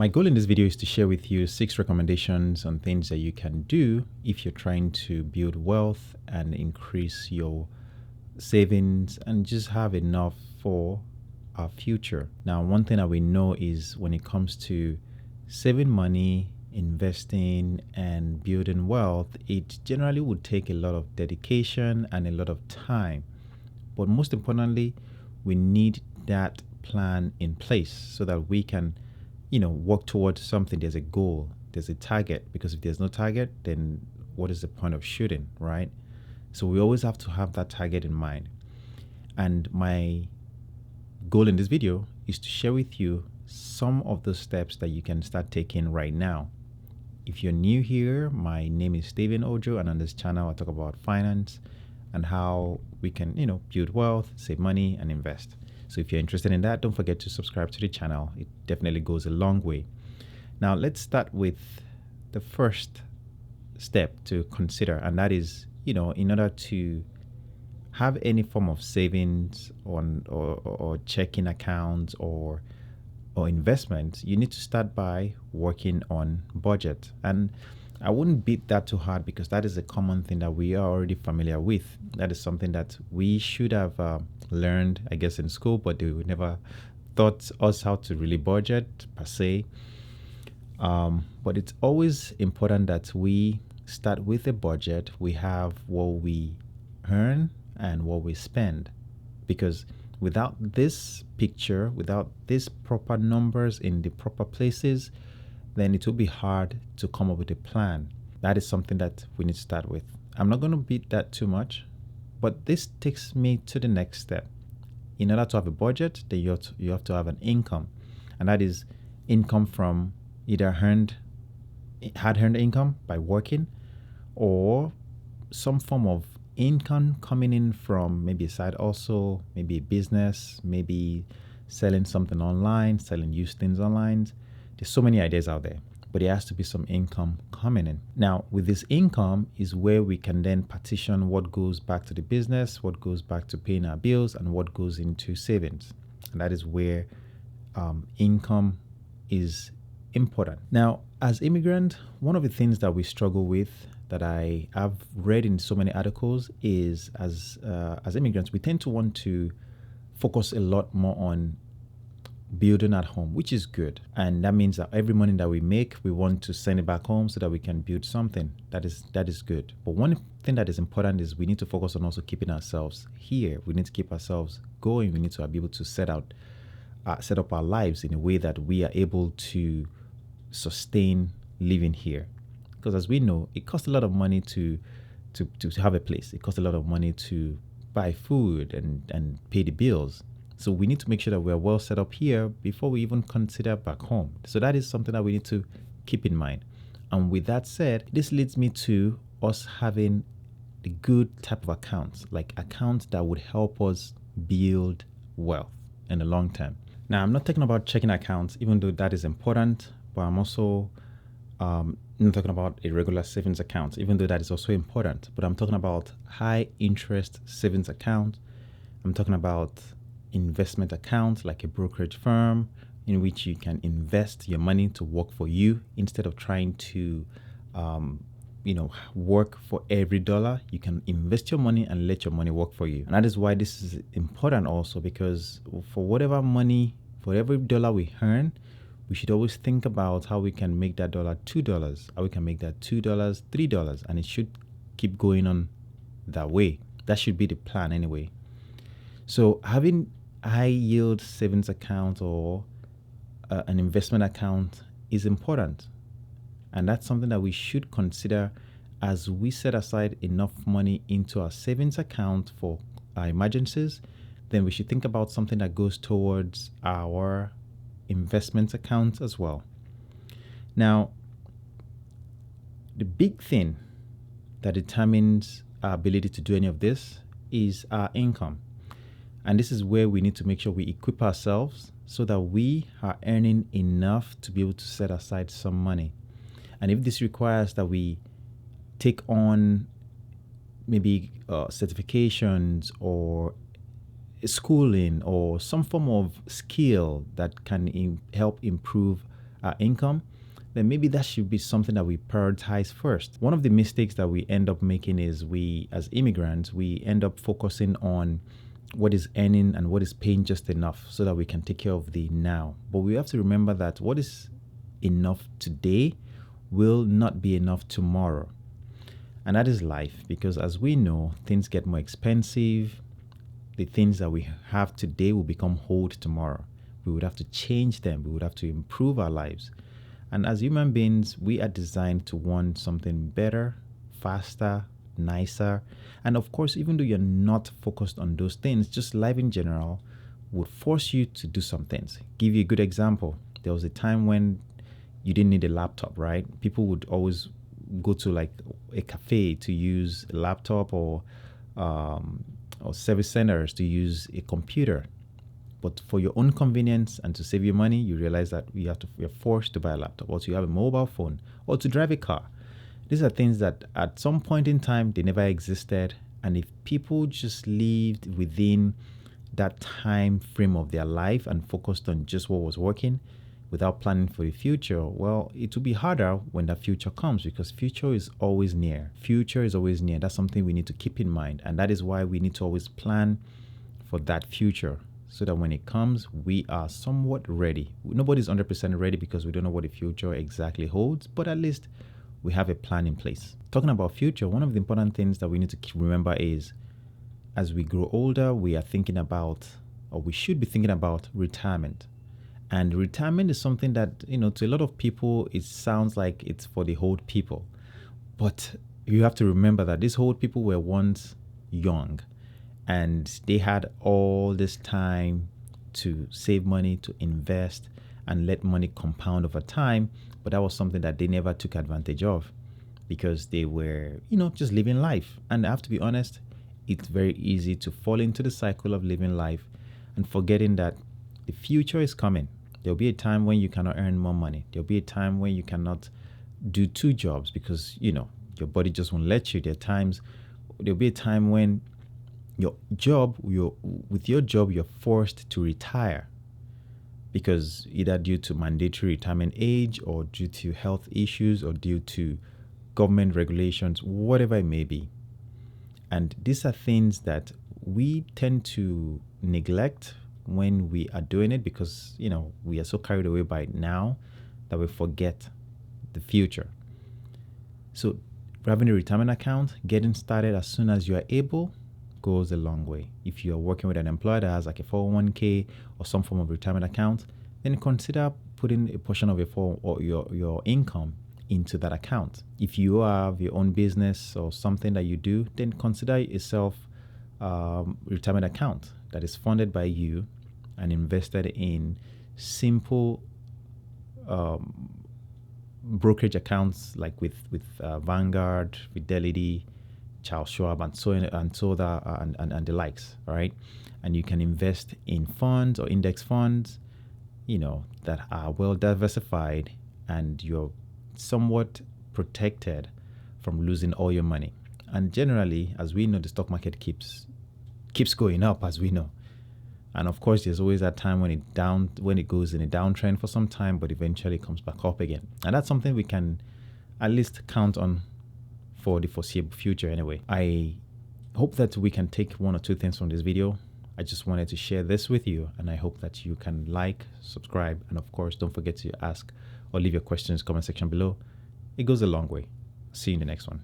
My goal in this video is to share with you 6 recommendations on things that you can do if you're trying to build wealth and increase your savings and just have enough for our future. Now, one thing that we know is when it comes to saving money, investing, and building wealth, it generally would take a lot of dedication and a lot of time. But most importantly, we need that plan in place so that we can work towards something. There's a goal, there's a target, because if there's no target, then what is the point of shooting, right? So we always have to have that target in mind. And my goal in this video is to share with you some of the steps that you can start taking right now. If you're new here, my name is Steven Ojo, and on this channel I talk about finance and how we can build wealth, save money, and invest. So if you're interested in that, don't forget to subscribe to the channel. It definitely goes a long way. Now let's start with the first step to consider, and that is, in order to have any form of savings or checking accounts or investments, you need to start by working on budget. And I wouldn't beat that too hard because that is a common thing that we are already familiar with. That is something that we should have learned, I guess, in school, but they never taught us how to really budget per se. But it's always important that we start with a budget. We have what we earn and what we spend, because without this picture, without these proper numbers in the proper places, then it will be hard to come up with a plan. That is something that we need to start with. I'm not going to beat that too much, but this takes me to the next step. In order to have a budget, then you have to have an income, and that is income from either hard-earned income by working, or some form of income coming in from maybe a side hustle, maybe a business, maybe selling something online, selling used things online. There's so many ideas out there, but there has to be some income coming in. Now, with this income is where we can then partition what goes back to the business, what goes back to paying our bills, and what goes into savings. And that is where income is important. Now, as immigrant, one of the things that we struggle with, that I have read in so many articles, is as immigrants, we tend to want to focus a lot more on building at home, which is good. And that means that every money that we make, we want to send it back home so that we can build something. That is good. But one thing that is important is we need to focus on also keeping ourselves here. We need to keep ourselves going. We need to be able to set up our lives in a way that we are able to sustain living here. Because as we know, it costs a lot of money to have a place. It costs a lot of money to buy food and pay the bills. So we need to make sure that we're well set up here before we even consider back home. So that is something that we need to keep in mind. And with that said, this leads me to us having the good type of accounts, like accounts that would help us build wealth in the long term. Now, I'm not talking about checking accounts, even though that is important, but I'm also not talking about a regular savings account, even though that is also important. But I'm talking about high interest savings account. I'm talking about investment account, like a brokerage firm, in which you can invest your money to work for you instead of trying to work for every dollar. You can invest your money and let your money work for you. And that is why this is important also, because for every dollar we earn, we should always think about how we can make that dollar $2, how we can make that $2 $3, and it should keep going on that way. That should be the plan anyway. So having high yield savings account or an investment account is important, and that's something that we should consider as we set aside enough money into our savings account for our emergencies. Then we should think about something that goes towards our investment account as well. Now, the big thing that determines our ability to do any of this is our income. And this is where we need to make sure we equip ourselves so that we are earning enough to be able to set aside some money. And if this requires that we take on maybe certifications or schooling or some form of skill that can help improve our income, then maybe that should be something that we prioritize first. One of the mistakes that we end up making is we, as immigrants, we end up focusing on what is earning and what is paying just enough so that we can take care of the now. But we have to remember that what is enough today will not be enough tomorrow. And that is life, because as we know, things get more expensive. The things that we have today will become old tomorrow. We would have to change them. We would have to improve our lives. And as human beings, we are designed to want something better, faster, nicer. And of course, even though you're not focused on those things, just life in general would force you to do some things. Give you a good example. There was a time when you didn't need a laptop, right? People would always go to like a cafe to use a laptop, or service centers to use a computer. But for your own convenience and to save your money, you realize that you're forced to buy a laptop, or to have a mobile phone, or to drive a car. These are things that at some point in time, they never existed. And if people just lived within that time frame of their life and focused on just what was working without planning for the future, well, it will be harder when that future comes, because future is always near. Future is always near. That's something we need to keep in mind. And that is why we need to always plan for that future, so that when it comes, we are somewhat ready. Nobody's 100% ready because we don't know what the future exactly holds, but at least we have a plan in place. Talking about future, one of the important things that we need to remember is, as we grow older, we are thinking about, or we should be thinking about, retirement. And retirement is something that, to a lot of people, it sounds like it's for the old people. But you have to remember that these old people were once young, and they had all this time to save money, to invest, and let money compound over time. But that was something that they never took advantage of, because they were, just living life. And I have to be honest, it's very easy to fall into the cycle of living life and forgetting that the future is coming. There'll be a time when you cannot earn more money. There'll be a time when you cannot do two jobs because, your body just won't let you. There'll be a time when with your job, you're forced to retire, because either due to mandatory retirement age, or due to health issues, or due to government regulations, whatever it may be. And these are things that we tend to neglect when we are doing it, because, we are so carried away by now that we forget the future. So having a retirement account, getting started as soon as you are able, goes a long way. If you're working with an employer that has like a 401k or some form of retirement account, then consider putting a portion of your income into that account. If you have your own business or something that you do, then consider a retirement account that is funded by you and invested in simple brokerage accounts, like with Vanguard, Fidelity, Charles Schwab, and the likes. All right, and you can invest in funds or index funds, that are well diversified, and you're somewhat protected from losing all your money. And generally, as we know, the stock market keeps going up, as we know. And of course, there's always that time when it goes in a downtrend for some time, but eventually comes back up again. And that's something we can at least count on for the foreseeable future anyway. I hope that we can take one or two things from this video. I just wanted to share this with you, and I hope that you can like, subscribe, and of course, don't forget to ask or leave your questions in the comment section below. It goes a long way. See you in the next one.